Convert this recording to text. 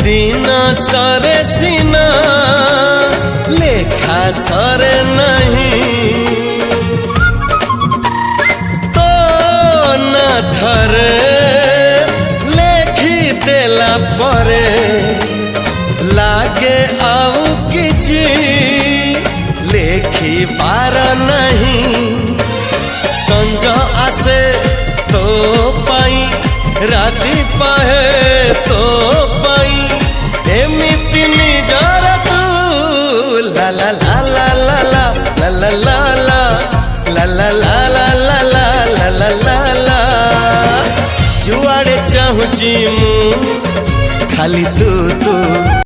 दिन सरे सीना लेखा सरे नहीं तो न थरे लेखी देला परे लागे आऊ किछि लेखी पार नहीं संज आसे तो पाई राति पाहे तो पाई एमिति निजर तू ला ला ला ला ला ला ला ला ला ला ला ला ला ला ला ला ला ला जुआड़े चाहूची मु खाली तू